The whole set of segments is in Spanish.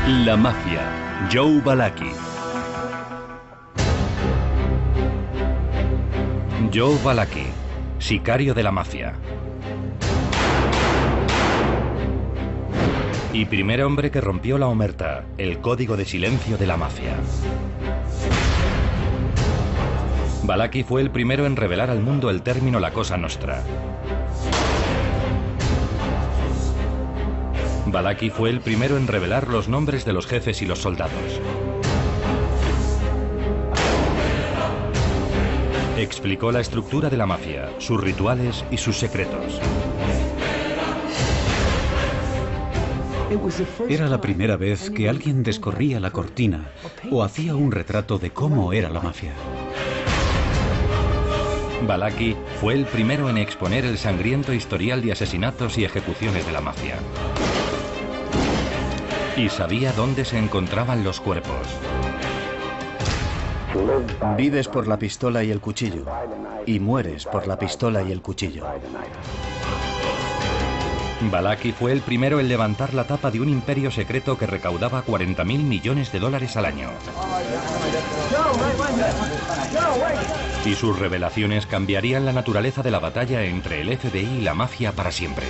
La mafia, Joe Valachi. Joe Valachi, sicario de la mafia. Y primer hombre que rompió la omertà, el código de silencio de la mafia. Valachi fue el primero en revelar al mundo el término la Cosa Nostra. Valachi fue el primero en revelar los nombres de los jefes y los soldados. Explicó la estructura de la mafia, sus rituales y sus secretos. Era la primera vez que alguien descorría la cortina o hacía un retrato de cómo era la mafia. Valachi fue el primero en exponer el sangriento historial de asesinatos y ejecuciones de la mafia. Y sabía dónde se encontraban los cuerpos. Vives por la pistola y el cuchillo, y mueres por la pistola y el cuchillo. Valachi fue el primero en levantar la tapa de un imperio secreto que recaudaba 40.000 millones de dólares al año. Y sus revelaciones cambiarían la naturaleza de la batalla entre el FBI y la mafia para siempre.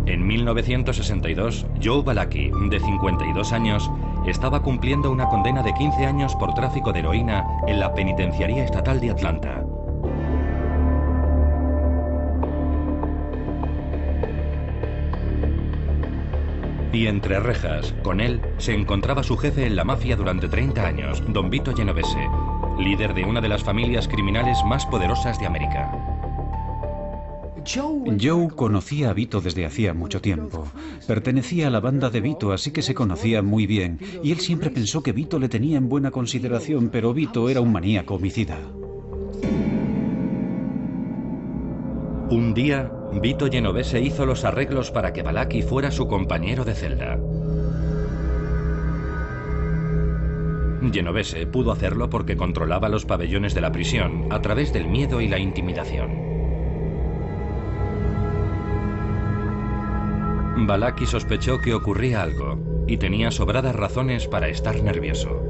En 1962, Joe Valachi, de 52 años, estaba cumpliendo una condena de 15 años por tráfico de heroína en la Penitenciaría Estatal de Atlanta. Y entre rejas, con él, se encontraba su jefe en la mafia durante 30 años, Don Vito Genovese, líder de una de las familias criminales más poderosas de América. Joe conocía a Vito desde hacía mucho tiempo. Pertenecía a la banda de Vito, así que se conocían muy bien. Y él siempre pensó que Vito le tenía en buena consideración, pero Vito era un maníaco homicida. Un día, Vito Genovese hizo los arreglos para que Valachi fuera su compañero de celda. Genovese pudo hacerlo porque controlaba los pabellones de la prisión a través del miedo y la intimidación. Valachi sospechó que ocurría algo y tenía sobradas razones para estar nervioso.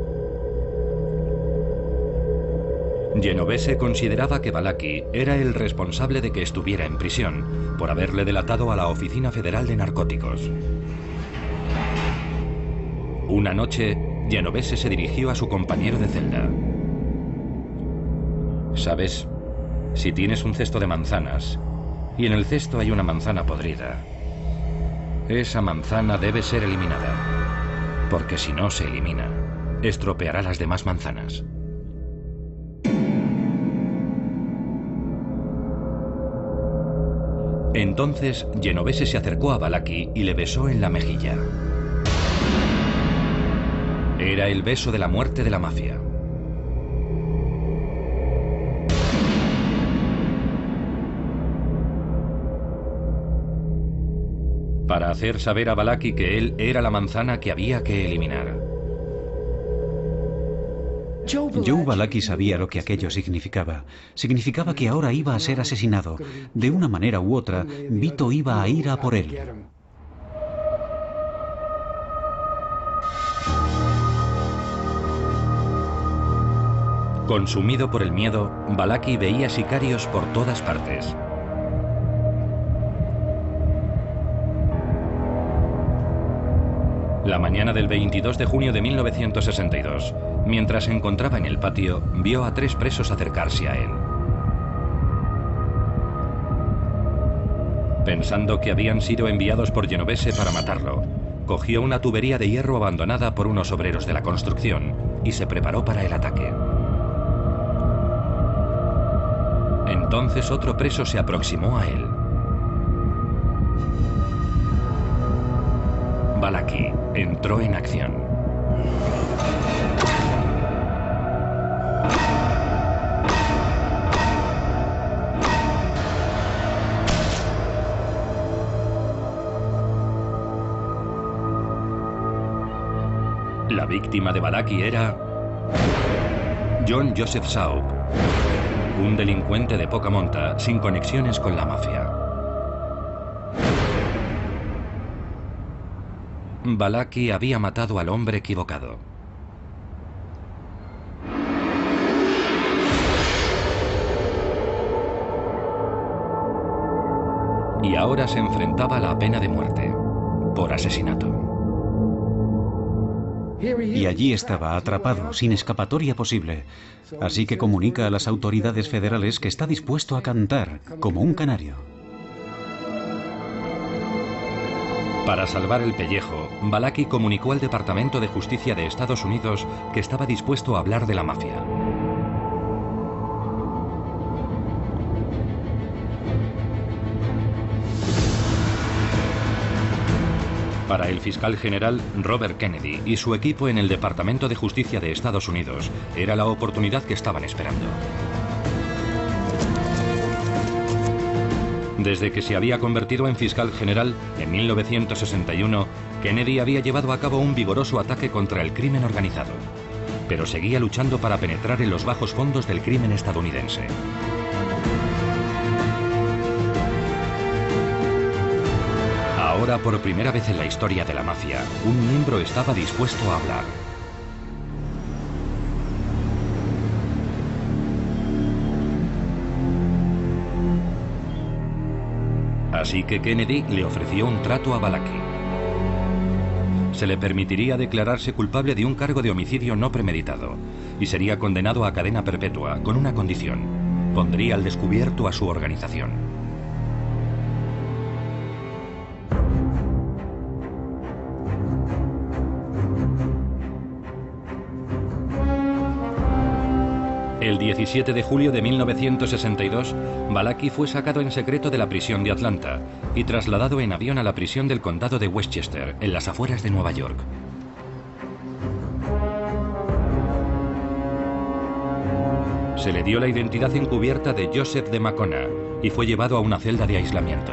Genovese consideraba que Valachi era el responsable de que estuviera en prisión por haberle delatado a la Oficina Federal de Narcóticos. Una noche, Genovese se dirigió a su compañero de celda. ¿Sabes? Si tienes un cesto de manzanas y en el cesto hay una manzana podrida, esa manzana debe ser eliminada, porque si no se elimina, estropeará las demás manzanas. Entonces, Genovese se acercó a Valachi y le besó en la mejilla. Era el beso de la muerte de la mafia. Para hacer saber a Valachi que él era la manzana que había que eliminar. Joe Valachi sabía lo que aquello significaba. Significaba que ahora iba a ser asesinado. De una manera u otra, Vito iba a ir a por él. Consumido por el miedo, Valachi veía sicarios por todas partes. La mañana del 22 de junio de 1962, mientras se encontraba en el patio, vio a 3 presos acercarse a él. Pensando que habían sido enviados por Genovese para matarlo, cogió una tubería de hierro abandonada por unos obreros de la construcción y se preparó para el ataque. Entonces otro preso se aproximó a él. Valachi entró en acción. La víctima de Valachi era John Joseph Saub, un delincuente de poca monta sin conexiones con la mafia. Balaki había matado al hombre equivocado. Y ahora se enfrentaba a la pena de muerte por asesinato. Y allí estaba, atrapado, sin escapatoria posible. Así que comunica a las autoridades federales que está dispuesto a cantar como un canario. Para salvar el pellejo, Balaki comunicó al Departamento de Justicia de Estados Unidos que estaba dispuesto a hablar de la mafia. Para el fiscal general Robert Kennedy y su equipo en el Departamento de Justicia de Estados Unidos, era la oportunidad que estaban esperando. Desde que se había convertido en fiscal general en 1961, Kennedy había llevado a cabo un vigoroso ataque contra el crimen organizado, pero seguía luchando para penetrar en los bajos fondos del crimen estadounidense. Ahora, por primera vez en la historia de la mafia, un miembro estaba dispuesto a hablar. Así que Kennedy le ofreció un trato a Balaki. Se le permitiría declararse culpable de un cargo de homicidio no premeditado y sería condenado a cadena perpetua con una condición: pondría al descubierto a su organización. El 17 de julio de 1962, Balaki fue sacado en secreto de la prisión de Atlanta y trasladado en avión a la prisión del condado de Westchester, en las afueras de Nueva York. Se le dio la identidad encubierta de Joseph de Macona y fue llevado a una celda de aislamiento.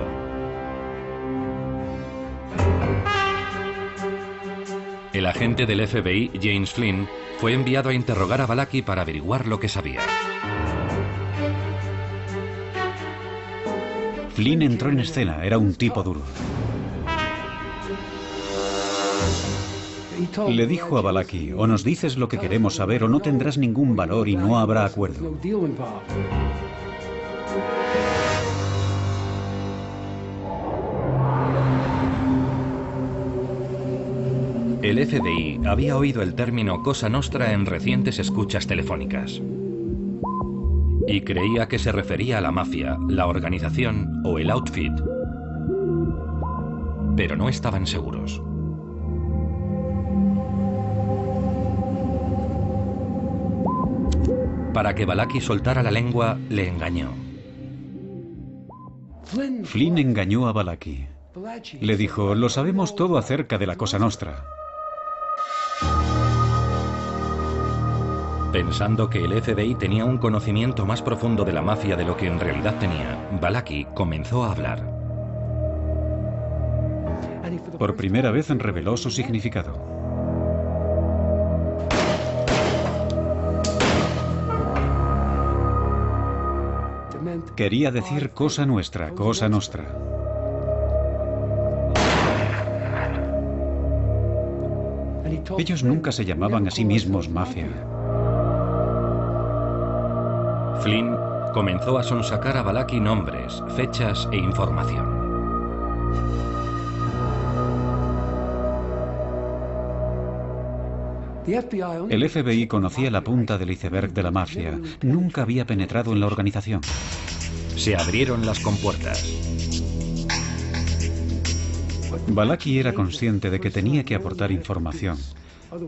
El agente del FBI, James Flynn, fue enviado a interrogar a Balaki para averiguar lo que sabía. Flynn entró en escena, era un tipo duro. Le dijo a Balaki: o nos dices lo que queremos saber o no tendrás ningún valor y no habrá acuerdo. El FBI había oído el término Cosa Nostra en recientes escuchas telefónicas y creía que se refería a la mafia, la organización o el outfit, pero no estaban seguros. Para que Balaki soltara la lengua, le engañó. Flynn engañó a Balaki. Le dijo: lo sabemos todo acerca de la Cosa Nostra. Pensando que el FBI tenía un conocimiento más profundo de la mafia de lo que en realidad tenía, Balaki comenzó a hablar. Por primera vez reveló su significado. Quería decir Cosa Nuestra, Cosa Nostra. Ellos nunca se llamaban a sí mismos mafia. Flynn comenzó a sonsacar a Balaki nombres, fechas e información. El FBI conocía la punta del iceberg de la mafia. Nunca había penetrado en la organización. Se abrieron las compuertas. Balaki era consciente de que tenía que aportar información.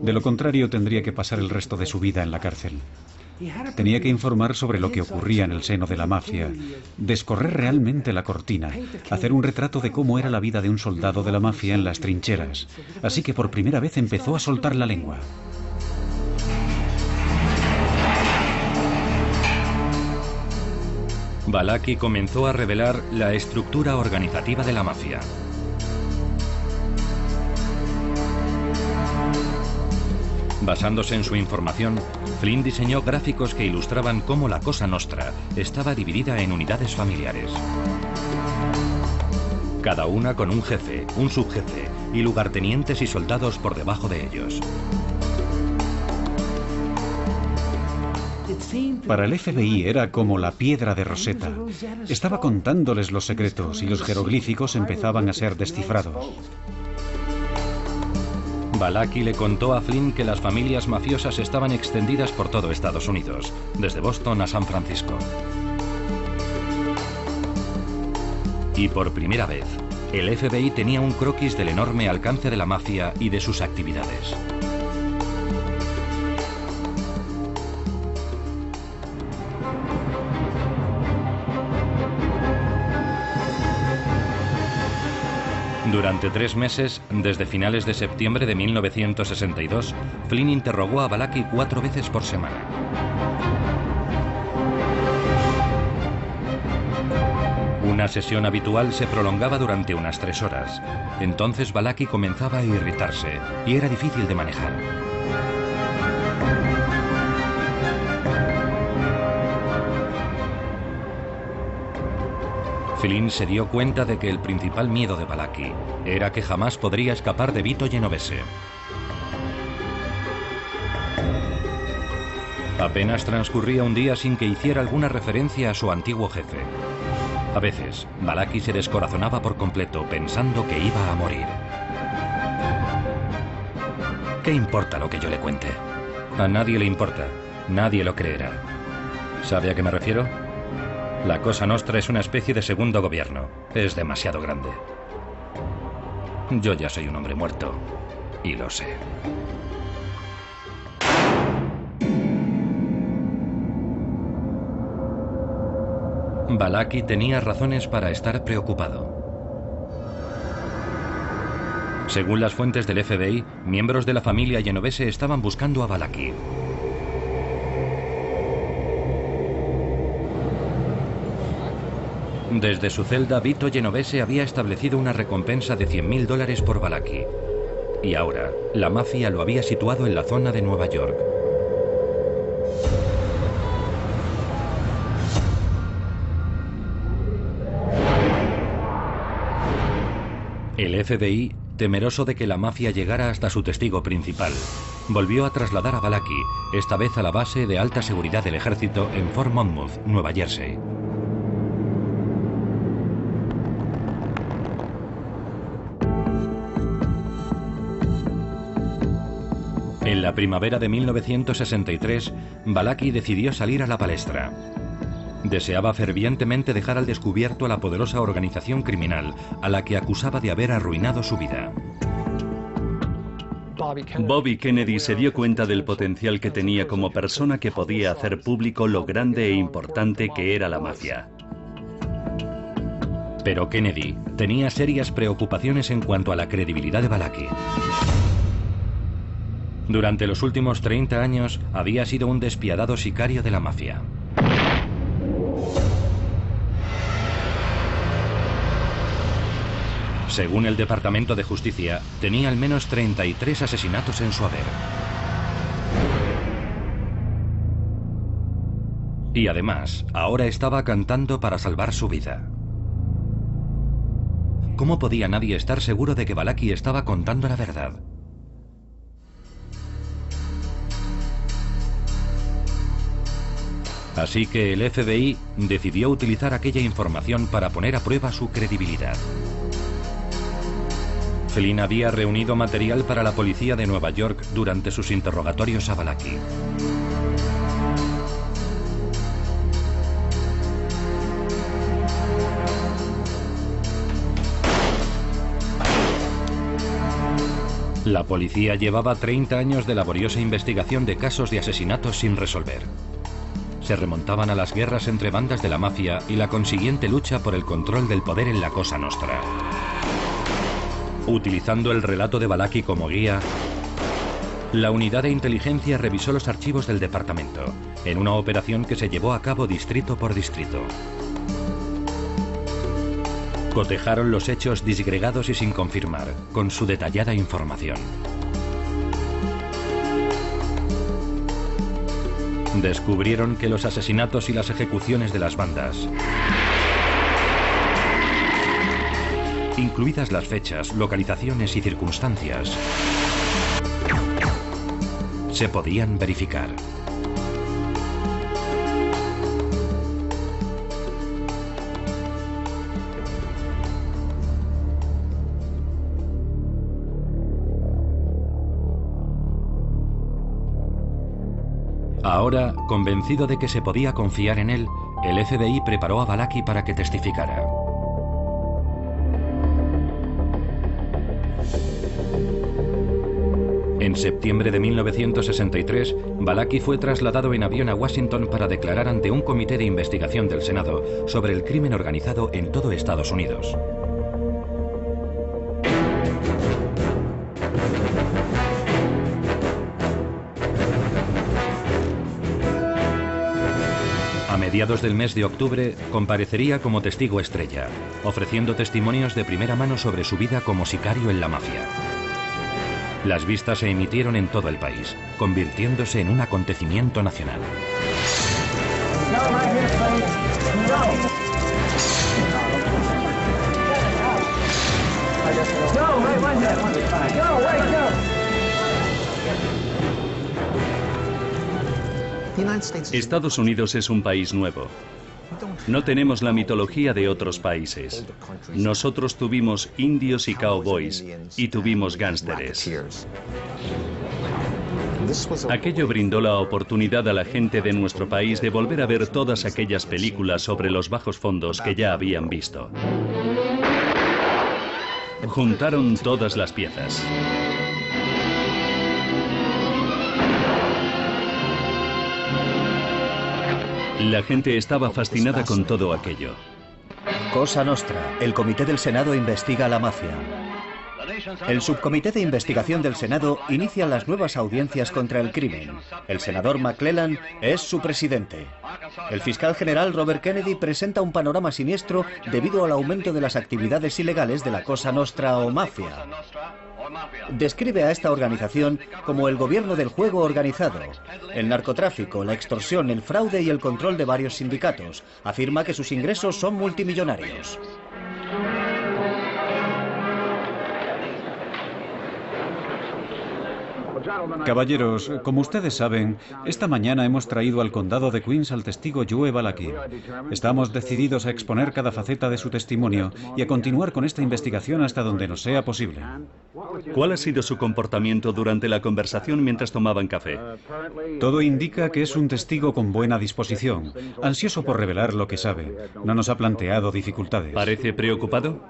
De lo contrario, tendría que pasar el resto de su vida en la cárcel. Tenía que informar sobre lo que ocurría en el seno de la mafia, descorrer realmente la cortina, hacer un retrato de cómo era la vida de un soldado de la mafia en las trincheras. Así que por primera vez empezó a soltar la lengua. Balaki comenzó a revelar la estructura organizativa de la mafia. Basándose en su información, Flynn diseñó gráficos que ilustraban cómo la Cosa Nostra estaba dividida en unidades familiares. Cada una con un jefe, un subjefe y lugartenientes y soldados por debajo de ellos. Para el FBI era como la piedra de Rosetta. Estaba contándoles los secretos y los jeroglíficos empezaban a ser descifrados. Balaki le contó a Flynn que las familias mafiosas estaban extendidas por todo Estados Unidos, desde Boston a San Francisco. Y por primera vez, el FBI tenía un croquis del enorme alcance de la mafia y de sus actividades. Durante 3 meses, desde finales de septiembre de 1962, Flynn interrogó a Balaki 4 veces por semana. Una sesión habitual se prolongaba durante unas 3 horas. Entonces Balaki comenzaba a irritarse y era difícil de manejar. Flynn se dio cuenta de que el principal miedo de Balaki era que jamás podría escapar de Vito Genovese. Apenas transcurría un día sin que hiciera alguna referencia a su antiguo jefe. A veces, Balaki se descorazonaba por completo pensando que iba a morir. ¿Qué importa lo que yo le cuente? A nadie le importa, nadie lo creerá. ¿Sabe a qué me refiero? La Cosa Nostra es una especie de segundo gobierno. Es demasiado grande. Yo ya soy un hombre muerto, y lo sé. Balaki tenía razones para estar preocupado. Según las fuentes del FBI, miembros de la familia Genovese estaban buscando a Balaki. Desde su celda, Vito Genovese había establecido una recompensa de $100.000 por Balaki. Y ahora, la mafia lo había situado en la zona de Nueva York. El FBI, temeroso de que la mafia llegara hasta su testigo principal, volvió a trasladar a Balaki, esta vez a la base de alta seguridad del ejército en Fort Monmouth, Nueva Jersey. En la primavera de 1963, Balaki decidió salir a la palestra. Deseaba fervientemente dejar al descubierto a la poderosa organización criminal a la que acusaba de haber arruinado su vida. Bobby Kennedy se dio cuenta del potencial que tenía como persona que podía hacer público lo grande e importante que era la mafia. Pero Kennedy tenía serias preocupaciones en cuanto a la credibilidad de Balaki. Durante los últimos 30 años había sido un despiadado sicario de la mafia. Según el Departamento de Justicia, tenía al menos 33 asesinatos en su haber. Y además, ahora estaba cantando para salvar su vida. ¿Cómo podía nadie estar seguro de que Balaki estaba contando la verdad? Así que el FBI decidió utilizar aquella información para poner a prueba su credibilidad. Flynn había reunido material para la policía de Nueva York durante sus interrogatorios a Balaki. La policía llevaba 30 años de laboriosa investigación de casos de asesinatos sin resolver. Se remontaban a las guerras entre bandas de la mafia y la consiguiente lucha por el control del poder en la Cosa Nostra. Utilizando el relato de Balaki como guía, la unidad de inteligencia revisó los archivos del departamento, en una operación que se llevó a cabo distrito por distrito. Cotejaron los hechos disgregados y sin confirmar, con su detallada información. Descubrieron que los asesinatos y las ejecuciones de las bandas, incluidas las fechas, localizaciones y circunstancias, se podían verificar. Ahora, convencido de que se podía confiar en él, el FBI preparó a Balaki para que testificara. En septiembre de 1963, Balaki fue trasladado en avión a Washington para declarar ante un comité de investigación del Senado sobre el crimen organizado en todo Estados Unidos. A mediados del mes de octubre, comparecería como testigo estrella, ofreciendo testimonios de primera mano sobre su vida como sicario en la mafia. Las vistas se emitieron en todo el país, convirtiéndose en un acontecimiento nacional. Estados Unidos es un país nuevo. No tenemos la mitología de otros países. Nosotros tuvimos indios y cowboys y tuvimos gánsteres. Aquello brindó la oportunidad a la gente de nuestro país de volver a ver todas aquellas películas sobre los bajos fondos que ya habían visto. Juntaron todas las piezas. La gente estaba fascinada con todo aquello. Cosa Nostra, el Comité del Senado investiga a la mafia. El Subcomité de Investigación del Senado inicia las nuevas audiencias contra el crimen. El senador McClellan es su presidente. El fiscal general Robert Kennedy presenta un panorama siniestro debido al aumento de las actividades ilegales de la Cosa Nostra o mafia. Describe a esta organización como el gobierno del juego organizado, el narcotráfico, la extorsión, el fraude y el control de varios sindicatos. Afirma que sus ingresos son multimillonarios. Caballeros, como ustedes saben, esta mañana hemos traído al condado de Queens al testigo Joe Balaki. Estamos decididos a exponer cada faceta de su testimonio y a continuar con esta investigación hasta donde nos sea posible. ¿Cuál ha sido su comportamiento durante la conversación mientras tomaban café? Todo indica que es un testigo con buena disposición, ansioso por revelar lo que sabe. No nos ha planteado dificultades. ¿Parece preocupado?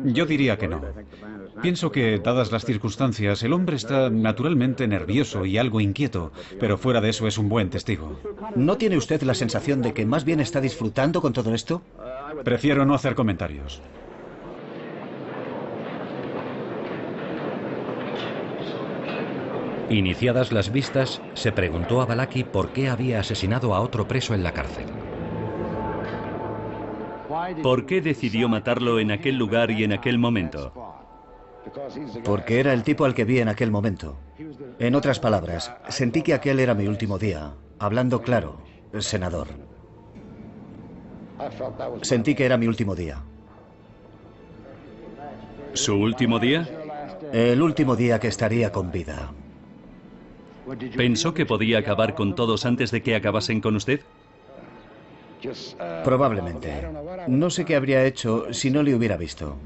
Yo diría que no. Pienso que, dadas las circunstancias, el hombre está naturalmente nervioso y algo inquieto, pero fuera de eso es un buen testigo. ¿No tiene usted la sensación de que más bien está disfrutando con todo esto? Prefiero no hacer comentarios. Iniciadas las vistas, se preguntó a Balaki por qué había asesinado a otro preso en la cárcel. ¿Por qué decidió matarlo en aquel lugar y en aquel momento? Porque era el tipo al que vi en aquel momento. En otras palabras, sentí que aquel era mi último día. Hablando claro, senador. Sentí que era mi último día. ¿Su último día? El último día que estaría con vida. ¿Pensó que podía acabar con todos antes de que acabasen con usted? Probablemente. No sé qué habría hecho si no le hubiera visto.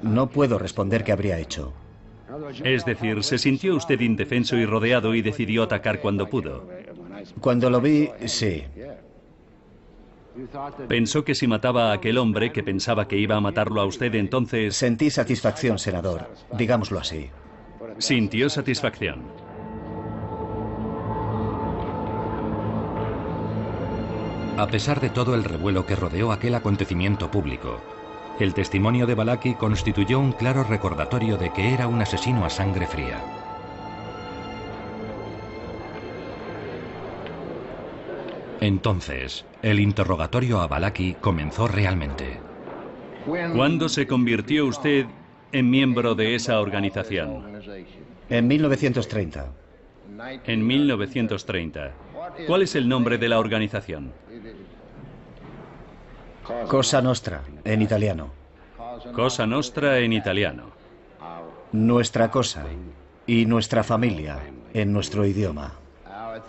No puedo responder qué habría hecho. Es decir, se sintió usted indefenso y rodeado y decidió atacar cuando pudo. Cuando lo vi, sí. Pensó que si mataba a aquel hombre que pensaba que iba a matarlo a usted, entonces... Sentí satisfacción, senador. Digámoslo así. Sintió satisfacción. A pesar de todo el revuelo que rodeó aquel acontecimiento público, el testimonio de Balaki constituyó un claro recordatorio de que era un asesino a sangre fría. Entonces, el interrogatorio a Balaki comenzó realmente. ¿Cuándo se convirtió usted en miembro de esa organización? En 1930. En 1930. ¿Cuál es el nombre de la organización? Cosa Nostra, en italiano. Cosa Nostra en italiano. Nuestra cosa y nuestra familia, en nuestro idioma.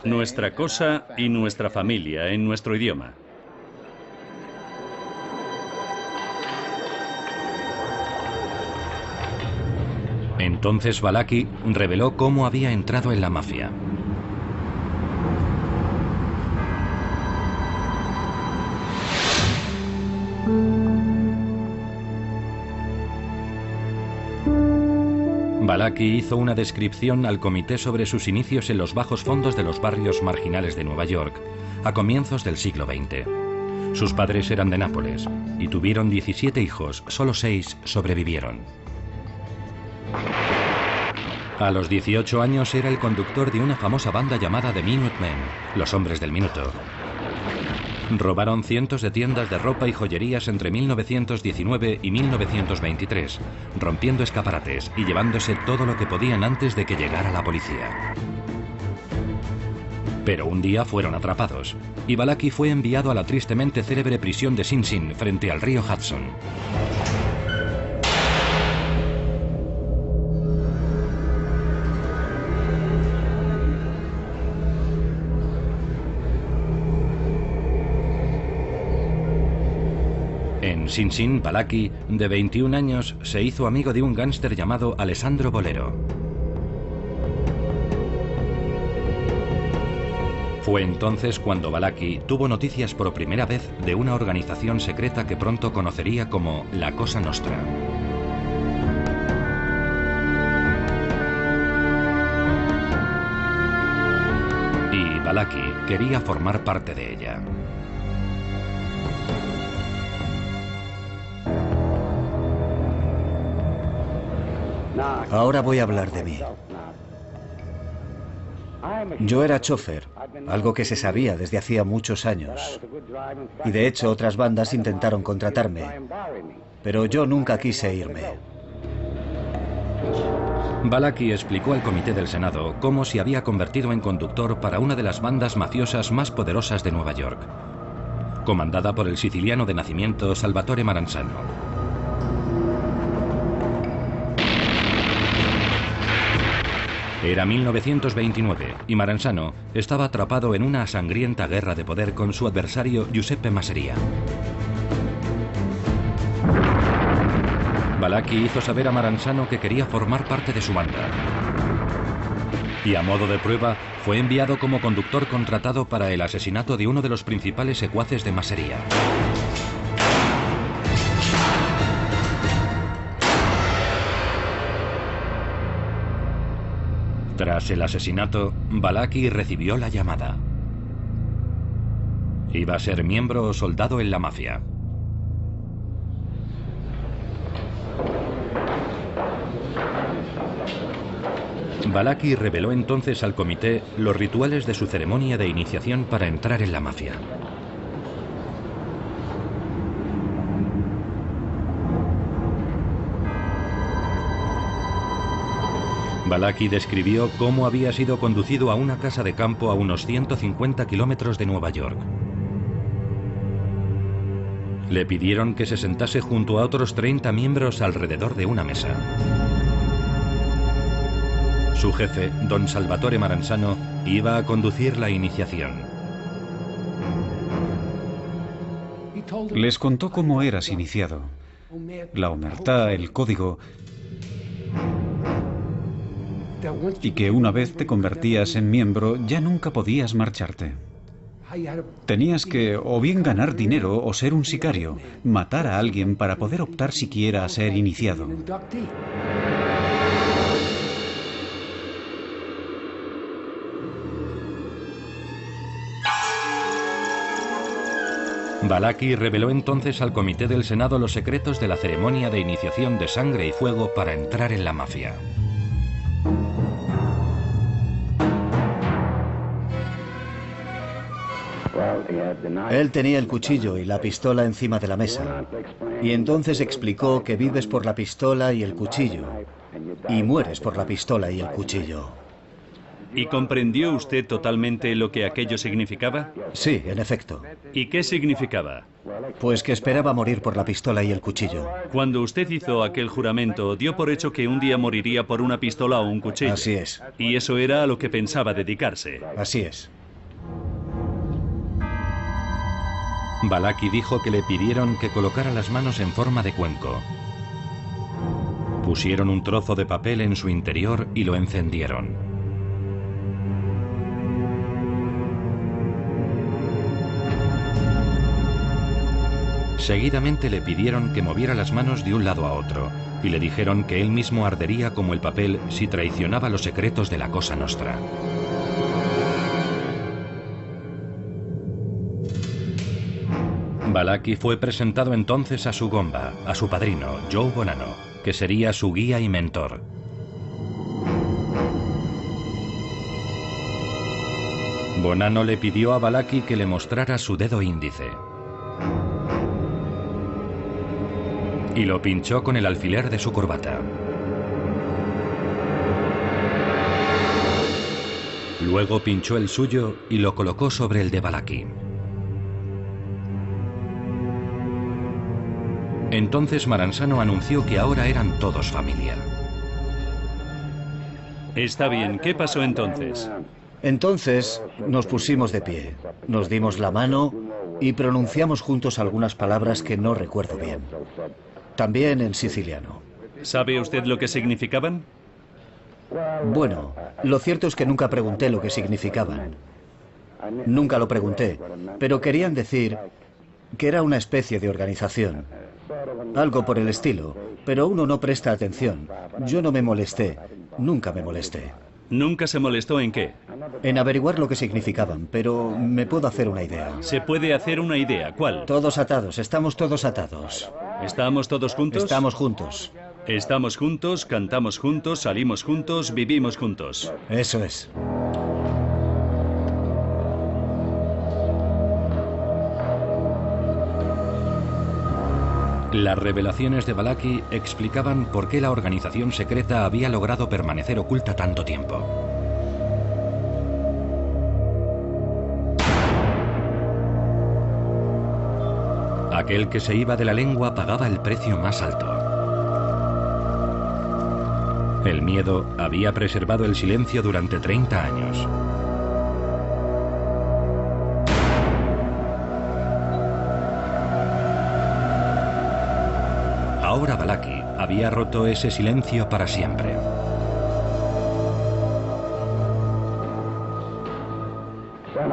Nuestra cosa y nuestra familia, en nuestro idioma. Entonces Balaki reveló cómo había entrado en la mafia. Balaki hizo una descripción al comité sobre sus inicios en los bajos fondos de los barrios marginales de Nueva York, a comienzos del siglo XX. Sus padres eran de Nápoles y tuvieron 17 hijos, solo 6 sobrevivieron. A los 18 años era el conductor de una famosa banda llamada The Minutemen, los hombres del minuto. Robaron cientos de tiendas de ropa y joyerías entre 1919 y 1923, rompiendo escaparates y llevándose todo lo que podían antes de que llegara la policía. Pero un día fueron atrapados, y Balaki fue enviado a la tristemente célebre prisión de Sing Sing, frente al río Hudson. En Sing Sing, Balaki, de 21 años, se hizo amigo de un gángster llamado Alessandro Bolero. Fue entonces cuando Balaki tuvo noticias por primera vez de una organización secreta que pronto conocería como la Cosa Nostra. Y Balaki quería formar parte de ella. Ahora voy a hablar de mí. Yo era chofer, algo que se sabía desde hacía muchos años. Y de hecho otras bandas intentaron contratarme, pero yo nunca quise irme. Balaki explicó al comité del Senado cómo se había convertido en conductor para una de las bandas mafiosas más poderosas de Nueva York, comandada por el siciliano de nacimiento Salvatore Maranzano. Era 1929 y Maranzano estaba atrapado en una sangrienta guerra de poder con su adversario Giuseppe Masseria. Balaki hizo saber a Maranzano que quería formar parte de su banda. Y a modo de prueba, fue enviado como conductor contratado para el asesinato de uno de los principales secuaces de Masseria. Tras el asesinato, Balaki recibió la llamada. Iba a ser miembro o soldado en la mafia. Balaki reveló entonces al comité los rituales de su ceremonia de iniciación para entrar en la mafia. Balaki describió cómo había sido conducido a una casa de campo a unos 150 kilómetros de Nueva York. Le pidieron que se sentase junto a otros 30 miembros alrededor de una mesa. Su jefe, don Salvatore Maranzano, iba a conducir la iniciación. Les contó cómo eras iniciado, la omertá, el código, y que una vez te convertías en miembro ya nunca podías marcharte. Tenías que o bien ganar dinero o ser un sicario, matar a alguien para poder optar siquiera a ser iniciado. Balaki reveló entonces al comité del Senado los secretos de la ceremonia de iniciación de sangre y fuego para entrar en la mafia. Él tenía el cuchillo y la pistola encima de la mesa. Y entonces explicó que vives por la pistola y el cuchillo. Y mueres por la pistola y el cuchillo. ¿Y comprendió usted totalmente lo que aquello significaba? Sí, en efecto. ¿Y qué significaba? Pues que esperaba morir por la pistola y el cuchillo. Cuando usted hizo aquel juramento, dio por hecho que un día moriría por una pistola o un cuchillo. Así es. Y eso era a lo que pensaba dedicarse. Así es. Balaki dijo que le pidieron que colocara las manos en forma de cuenco. Pusieron un trozo de papel en su interior y lo encendieron. Seguidamente le pidieron que moviera las manos de un lado a otro y le dijeron que él mismo ardería como el papel si traicionaba los secretos de la Cosa Nostra. Balaki fue presentado entonces a su gomba, a su padrino, Joe Bonanno, que sería su guía y mentor. Bonanno le pidió a Balaki que le mostrara su dedo índice. Y lo pinchó con el alfiler de su corbata. Luego pinchó el suyo y lo colocó sobre el de Balaki. Entonces Maranzano anunció que ahora eran todos familia. Está bien, ¿qué pasó entonces? Entonces nos pusimos de pie, nos dimos la mano y pronunciamos juntos algunas palabras que no recuerdo bien. También en siciliano. ¿Sabe usted lo que significaban? Bueno, lo cierto es que nunca pregunté lo que significaban. Nunca lo pregunté, pero querían decir que era una especie de organización. Algo por el estilo, pero uno no presta atención. Yo no me molesté, nunca me molesté. ¿Nunca se molestó en qué? En averiguar lo que significaban, pero me puedo hacer una idea. Se puede hacer una idea, ¿cuál? Todos atados, estamos todos atados. ¿Estamos todos juntos? Estamos juntos. Estamos juntos, cantamos juntos, salimos juntos, vivimos juntos. Eso es. Las revelaciones de Balaki explicaban por qué la organización secreta había logrado permanecer oculta tanto tiempo. Aquel que se iba de la lengua pagaba el precio más alto. El miedo había preservado el silencio durante 30 años. Ahora Balaki había roto ese silencio para siempre.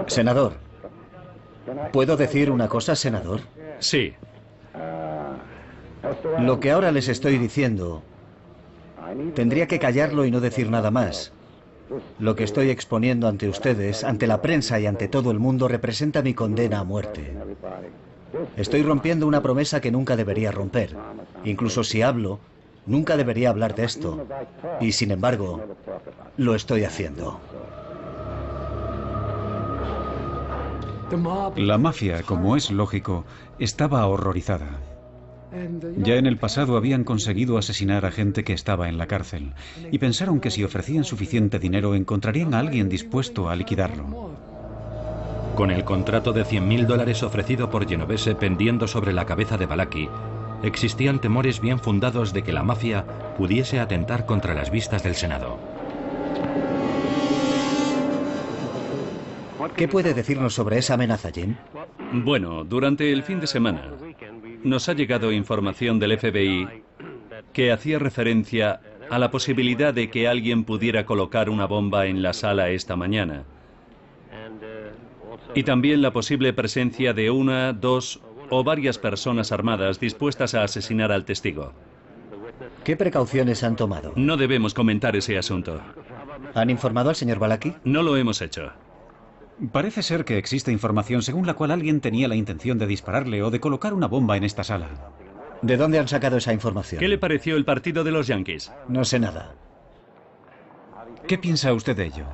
Senador, ¿puedo decir una cosa, senador? Sí. Lo que ahora les estoy diciendo, tendría que callarlo y no decir nada más. Lo que estoy exponiendo ante ustedes, ante la prensa y ante todo el mundo, representa mi condena a muerte. Estoy rompiendo una promesa que nunca debería romper. Incluso si hablo, nunca debería hablar de esto. Y sin embargo, lo estoy haciendo. La mafia, como es lógico, estaba horrorizada. Ya en el pasado habían conseguido asesinar a gente que estaba en la cárcel y pensaron que si ofrecían suficiente dinero encontrarían a alguien dispuesto a liquidarlo. Con el contrato de $100.000 ofrecido por Genovese pendiendo sobre la cabeza de Balaki, existían temores bien fundados de que la mafia pudiese atentar contra las vistas del Senado. ¿Qué puede decirnos sobre esa amenaza, Jim? Bueno, durante el fin de semana nos ha llegado información del FBI que hacía referencia a la posibilidad de que alguien pudiera colocar una bomba en la sala esta mañana. Y también la posible presencia de una, dos o varias personas armadas dispuestas a asesinar al testigo. ¿Qué precauciones han tomado? No debemos comentar ese asunto. ¿Han informado al señor Balaki? No lo hemos hecho. Parece ser que existe información según la cual alguien tenía la intención de dispararle o de colocar una bomba en esta sala. ¿De dónde han sacado esa información? ¿Qué le pareció el partido de los Yankees? No sé nada. ¿Qué piensa usted de ello?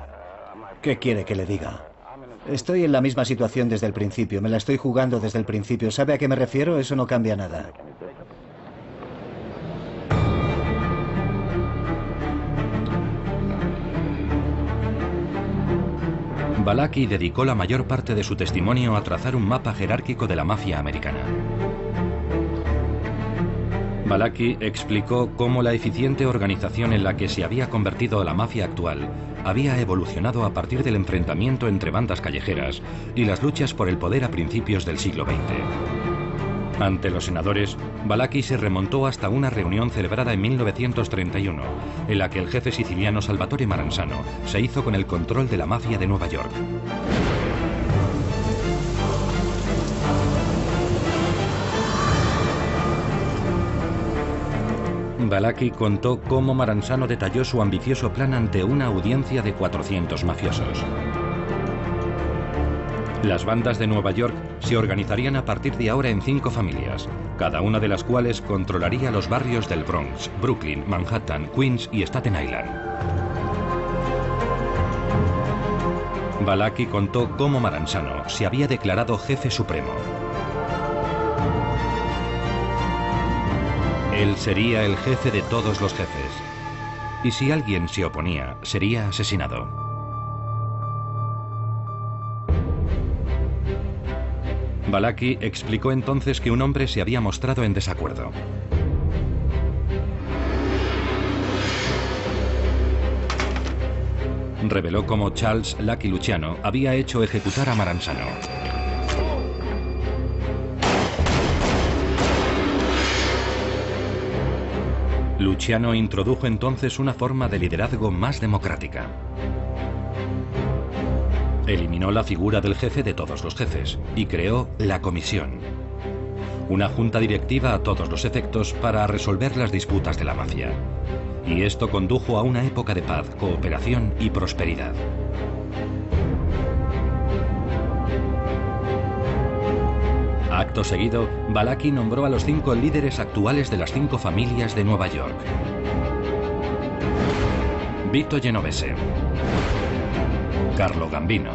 ¿Qué quiere que le diga? Estoy en la misma situación desde el principio. Me la estoy jugando desde el principio. ¿Sabe a qué me refiero? Eso no cambia nada. Balaki dedicó la mayor parte de su testimonio a trazar un mapa jerárquico de la mafia americana. Balaki explicó cómo la eficiente organización en la que se había convertido la mafia actual había evolucionado a partir del enfrentamiento entre bandas callejeras y las luchas por el poder a principios del siglo XX. Ante los senadores, Balaki se remontó hasta una reunión celebrada en 1931, en la que el jefe siciliano Salvatore Maranzano se hizo con el control de la mafia de Nueva York. Balaki contó cómo Maranzano detalló su ambicioso plan ante una audiencia de 400 mafiosos. Las bandas de Nueva York se organizarían a partir de ahora en 5 familias, cada una de las cuales controlaría los barrios del Bronx, Brooklyn, Manhattan, Queens y Staten Island. Balaki contó cómo Maranzano se había declarado jefe supremo. Él sería el jefe de todos los jefes, y si alguien se oponía, sería asesinado. Balaki explicó entonces que un hombre se había mostrado en desacuerdo. Reveló cómo Charles Lucky Luciano había hecho ejecutar a Maranzano. Luciano introdujo entonces una forma de liderazgo más democrática. Eliminó la figura del jefe de todos los jefes y creó la comisión, una junta directiva a todos los efectos para resolver las disputas de la mafia. Y esto condujo a una época de paz, cooperación y prosperidad. Acto seguido, Balaki nombró a los 5 líderes actuales de las 5 familias de Nueva York. Vito Genovese, Carlo Gambino,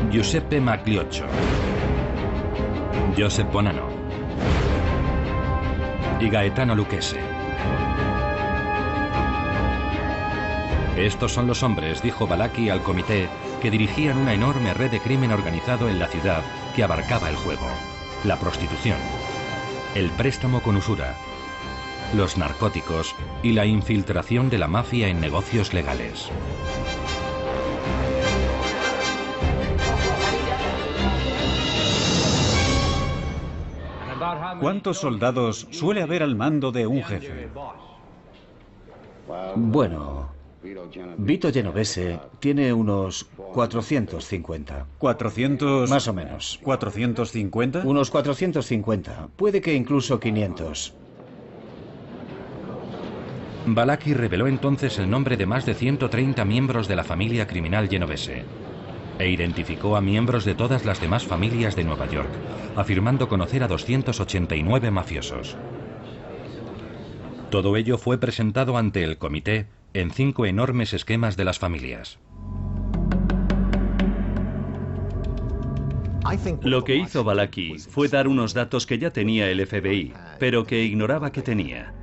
Giuseppe Magliocco, Joseph Bonanno y Gaetano Lucchese. Estos son los hombres, dijo Balaki al comité, que dirigían una enorme red de crimen organizado en la ciudad que abarcaba el juego, la prostitución, el préstamo con usura, los narcóticos y la infiltración de la mafia en negocios legales. ¿Cuántos soldados suele haber al mando de un jefe? Bueno, Vito Genovese tiene unos 450. ¿400? Más o menos. ¿450? Unos 450. Puede que incluso 500. Balaki reveló entonces el nombre de más de 130 miembros de la familia criminal genovese e identificó a miembros de todas las demás familias de Nueva York, afirmando conocer a 289 mafiosos. Todo ello fue presentado ante el comité en 5 enormes esquemas de las familias. Lo que hizo Balaki fue dar unos datos que ya tenía el FBI, pero que ignoraba que tenía.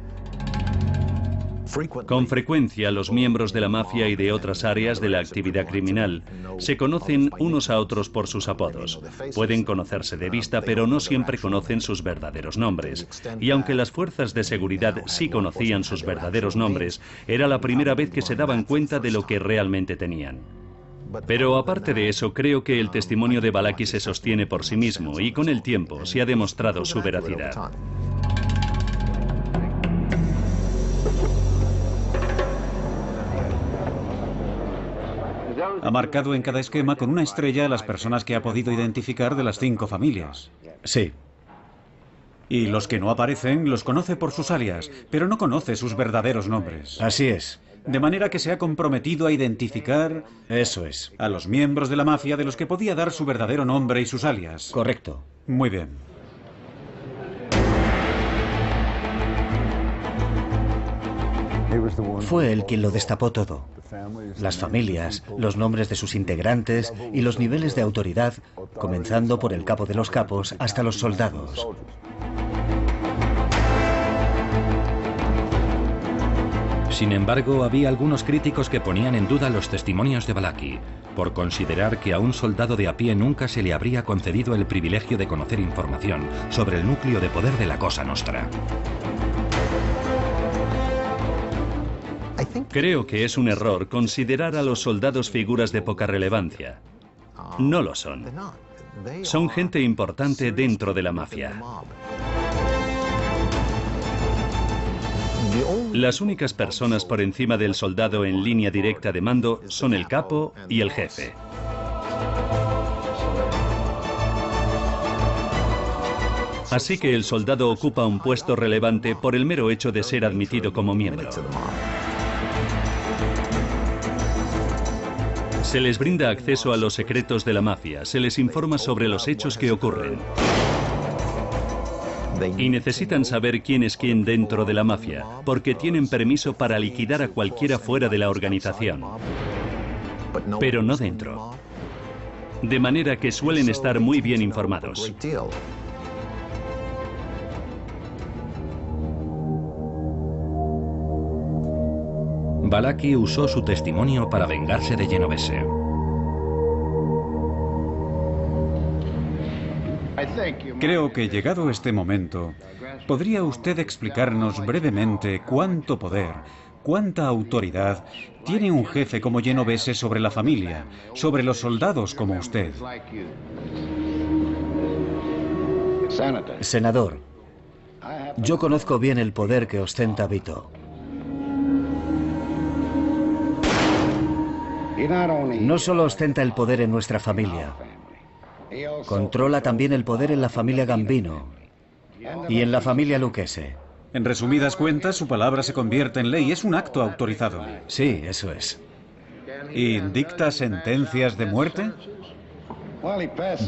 Con frecuencia, los miembros de la mafia y de otras áreas de la actividad criminal se conocen unos a otros por sus apodos. Pueden conocerse de vista, pero no siempre conocen sus verdaderos nombres. Y aunque las fuerzas de seguridad sí conocían sus verdaderos nombres, era la primera vez que se daban cuenta de lo que realmente tenían. Pero aparte de eso, creo que el testimonio de Balaki se sostiene por sí mismo y con el tiempo se ha demostrado su veracidad. Ha marcado en cada esquema con una estrella a las personas que ha podido identificar de las 5 familias. Sí. Y los que no aparecen los conoce por sus alias, pero no conoce sus verdaderos nombres. Así es. De manera que se ha comprometido a identificar... Eso es. A los miembros de la mafia de los que podía dar su verdadero nombre y sus alias. Correcto. Muy bien. Fue él quien lo destapó todo. Las familias, los nombres de sus integrantes y los niveles de autoridad, comenzando por el capo de los capos hasta los soldados. Sin embargo, había algunos críticos que ponían en duda los testimonios de Balaki, por considerar que a un soldado de a pie nunca se le habría concedido el privilegio de conocer información sobre el núcleo de poder de la Cosa Nostra. Creo que es un error considerar a los soldados figuras de poca relevancia. No lo son. Son gente importante dentro de la mafia. Las únicas personas por encima del soldado en línea directa de mando son el capo y el jefe. Así que el soldado ocupa un puesto relevante por el mero hecho de ser admitido como miembro. Se les brinda acceso a los secretos de la mafia, se les informa sobre los hechos que ocurren. Y necesitan saber quién es quién dentro de la mafia, porque tienen permiso para liquidar a cualquiera fuera de la organización. Pero no dentro. De manera que suelen estar muy bien informados. Balaki usó su testimonio para vengarse de Genovese. Creo que llegado este momento, ¿podría usted explicarnos brevemente cuánto poder, cuánta autoridad tiene un jefe como Genovese sobre la familia, sobre los soldados como usted? Senador, yo conozco bien el poder que ostenta Vito. No solo ostenta el poder en nuestra familia, controla también el poder en la familia Gambino y en la familia Lucchese. En resumidas cuentas, su palabra se convierte en ley. Es un acto autorizado. Sí, eso es. ¿Y dicta sentencias de muerte?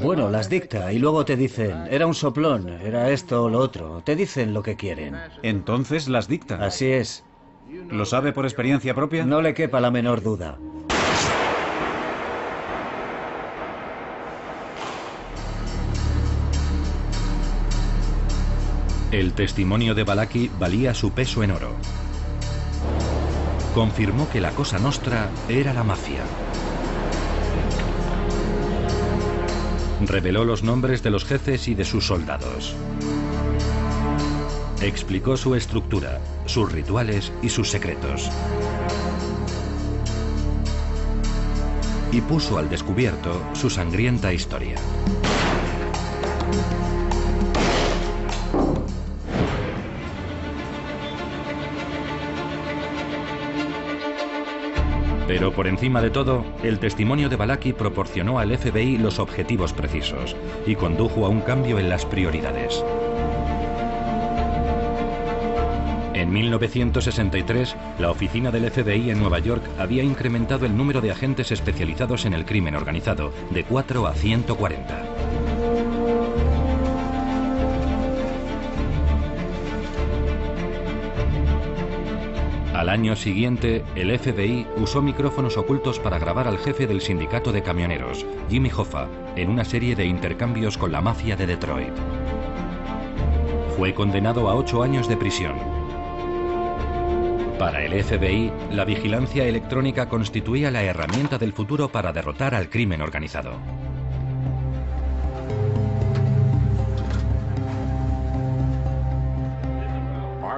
Bueno, las dicta y luego te dicen, era un soplón, era esto o lo otro. Te dicen lo que quieren. Entonces las dicta. Así es. ¿Lo sabe por experiencia propia? No le quepa la menor duda. El testimonio de Balaki valía su peso en oro. Confirmó que la Cosa Nostra era la mafia. Reveló los nombres de los jefes y de sus soldados. Explicó su estructura, sus rituales y sus secretos. Y puso al descubierto su sangrienta historia. Pero por encima de todo, el testimonio de Balaki proporcionó al FBI los objetivos precisos y condujo a un cambio en las prioridades. En 1963, la oficina del FBI en Nueva York había incrementado el número de agentes especializados en el crimen organizado de 4 a 140. Al año siguiente, el FBI usó micrófonos ocultos para grabar al jefe del sindicato de camioneros, Jimmy Hoffa, en una serie de intercambios con la mafia de Detroit. Fue condenado a 8 años de prisión. Para el FBI, la vigilancia electrónica constituía la herramienta del futuro para derrotar al crimen organizado.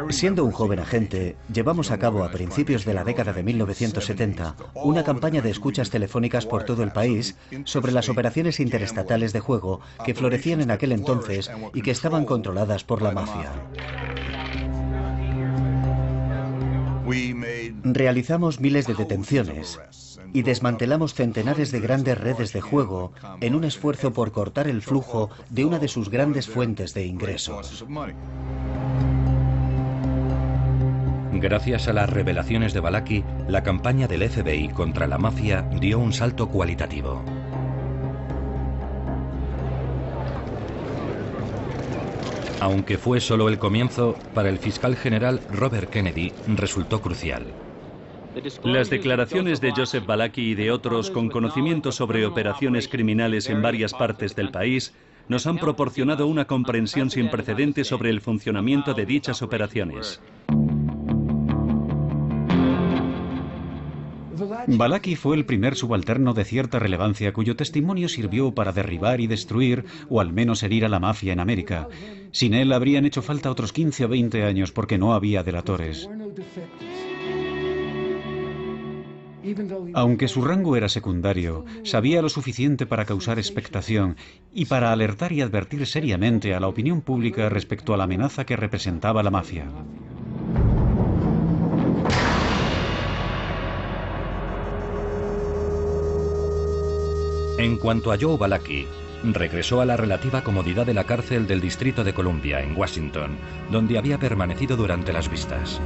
Siendo un joven agente, llevamos a cabo a principios de la década de 1970 una campaña de escuchas telefónicas por todo el país sobre las operaciones interestatales de juego que florecían en aquel entonces y que estaban controladas por la mafia. Realizamos miles de detenciones y desmantelamos centenares de grandes redes de juego en un esfuerzo por cortar el flujo de una de sus grandes fuentes de ingresos. Gracias a las revelaciones de Balaki, la campaña del FBI contra la mafia dio un salto cualitativo. Aunque fue solo el comienzo, para el fiscal general Robert Kennedy resultó crucial. Las declaraciones de Joseph Balaki y de otros con conocimiento sobre operaciones criminales en varias partes del país nos han proporcionado una comprensión sin precedentes sobre el funcionamiento de dichas operaciones. Balaki fue el primer subalterno de cierta relevancia cuyo testimonio sirvió para derribar y destruir, o al menos herir a la mafia en América. Sin él habrían hecho falta otros 15 o 20 años porque no había delatores. Aunque su rango era secundario, sabía lo suficiente para causar expectación y para alertar y advertir seriamente a la opinión pública respecto a la amenaza que representaba la mafia. En cuanto a Joe Balaki, regresó a la relativa comodidad de la cárcel del Distrito de Columbia, en Washington, donde había permanecido durante las vistas.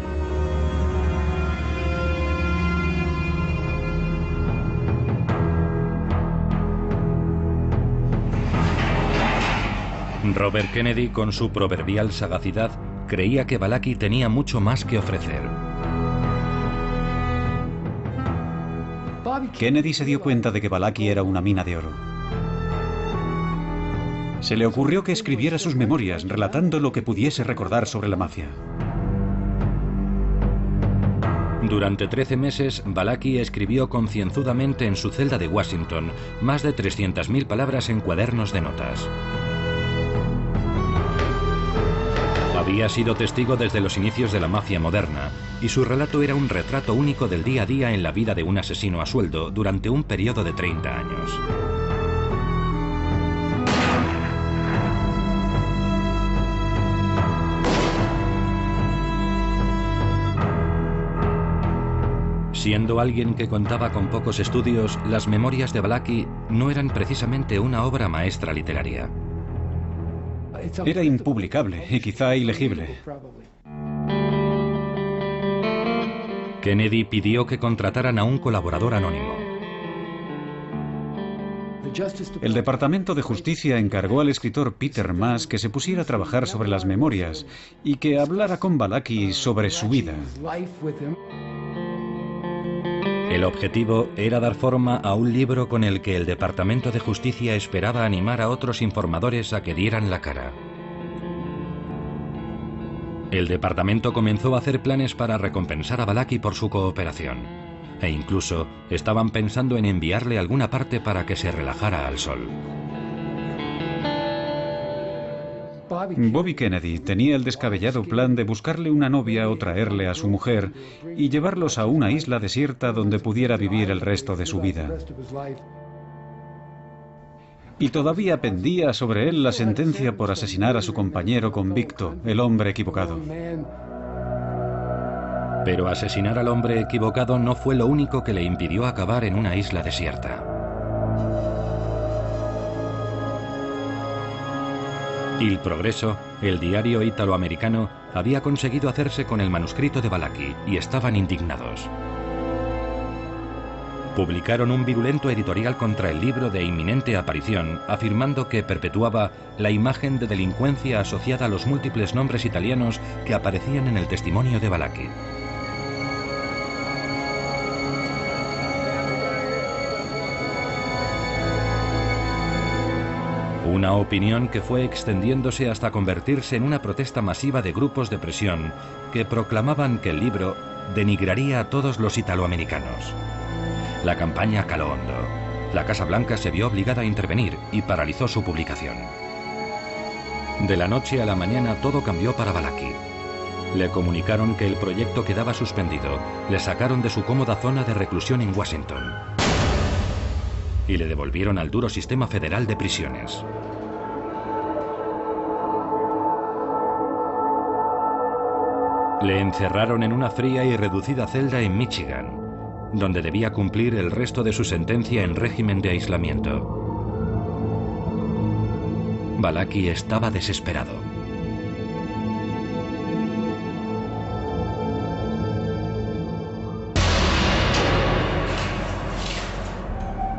Robert Kennedy, con su proverbial sagacidad, creía que Balaki tenía mucho más que ofrecer. Kennedy se dio cuenta de que Balaki era una mina de oro. Se le ocurrió que escribiera sus memorias, relatando lo que pudiese recordar sobre la mafia. Durante 13 meses, Balaki escribió concienzudamente en su celda de Washington más de 300.000 palabras en cuadernos de notas. Había sido testigo desde los inicios de la mafia moderna, y su relato era un retrato único del día a día en la vida de un asesino a sueldo durante un periodo de 30 años. Siendo alguien que contaba con pocos estudios, las memorias de Balaki no eran precisamente una obra maestra literaria. Era impublicable y quizá ilegible. Kennedy pidió que contrataran a un colaborador anónimo. El Departamento de Justicia encargó al escritor Peter Maas que se pusiera a trabajar sobre las memorias y que hablara con Balaki sobre su vida. El objetivo era dar forma a un libro con el que el Departamento de Justicia esperaba animar a otros informadores a que dieran la cara. El departamento comenzó a hacer planes para recompensar a Balaki por su cooperación, e incluso estaban pensando en enviarle alguna parte para que se relajara al sol. Bobby Kennedy tenía el descabellado plan de buscarle una novia o traerle a su mujer y llevarlos a una isla desierta donde pudiera vivir el resto de su vida. Y todavía pendía sobre él la sentencia por asesinar a su compañero convicto, el hombre equivocado. Pero asesinar al hombre equivocado no fue lo único que le impidió acabar en una isla desierta. Il Progreso, el diario italoamericano, había conseguido hacerse con el manuscrito de Balaki y estaban indignados. Publicaron un virulento editorial contra el libro de inminente aparición, afirmando que perpetuaba la imagen de delincuencia asociada a los múltiples nombres italianos que aparecían en el testimonio de Balaki. Una opinión que fue extendiéndose hasta convertirse en una protesta masiva de grupos de presión que proclamaban que el libro denigraría a todos los italoamericanos. La campaña caló hondo. La Casa Blanca se vio obligada a intervenir y paralizó su publicación. De la noche a la mañana todo cambió para Balaki. Le comunicaron que el proyecto quedaba suspendido, le sacaron de su cómoda zona de reclusión en Washington y le devolvieron al duro sistema federal de prisiones. Le encerraron en una fría y reducida celda en Michigan, donde debía cumplir el resto de su sentencia en régimen de aislamiento. Balaki estaba desesperado.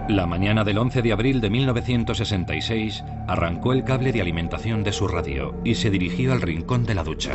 La mañana del 11 de abril de 1966 arrancó el cable de alimentación de su radio y se dirigió al rincón de la ducha.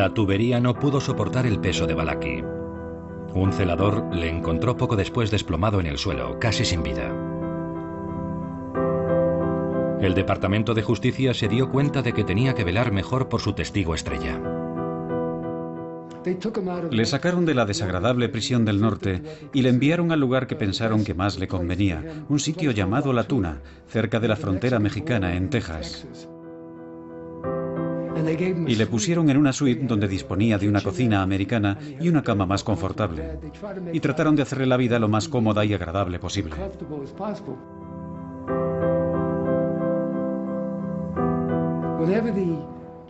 La tubería no pudo soportar el peso de Balaki. Un celador le encontró poco después desplomado en el suelo, casi sin vida. El Departamento de Justicia se dio cuenta de que tenía que velar mejor por su testigo estrella. Le sacaron de la desagradable prisión del norte y le enviaron al lugar que pensaron que más le convenía, un sitio llamado La Tuna, cerca de la frontera mexicana en Texas. Y le pusieron en una suite donde disponía de una cocina americana y una cama más confortable. Y trataron de hacerle la vida lo más cómoda y agradable posible.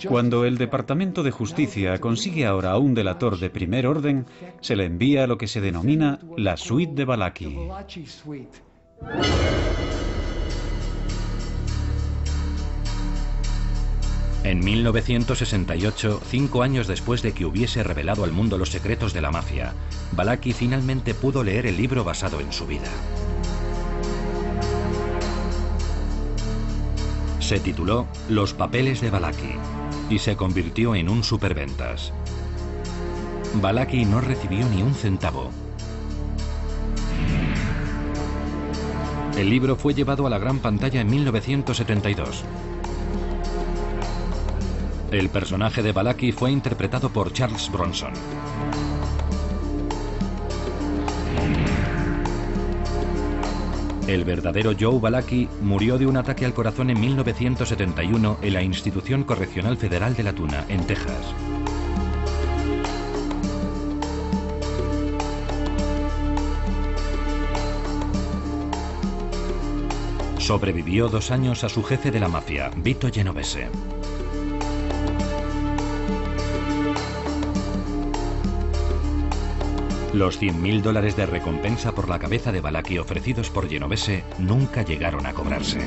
Cuando el Departamento de Justicia consigue ahora a un delator de primer orden, se le envía a lo que se denomina la suite de Balaki. En 1968, 5 años después de que hubiese revelado al mundo los secretos de la mafia, Balaki finalmente pudo leer el libro basado en su vida. Se tituló Los papeles de Balaki y se convirtió en un superventas. Balaki no recibió ni un centavo. El libro fue llevado a la gran pantalla en 1972. El personaje de Balaki fue interpretado por Charles Bronson. El verdadero Joe Balaki murió de un ataque al corazón en 1971 en la Institución Correccional Federal de La Tuna, en Texas. Sobrevivió 2 años a su jefe de la mafia, Vito Genovese. Los $100.000 de recompensa por la cabeza de Balaki ofrecidos por Genovese nunca llegaron a cobrarse.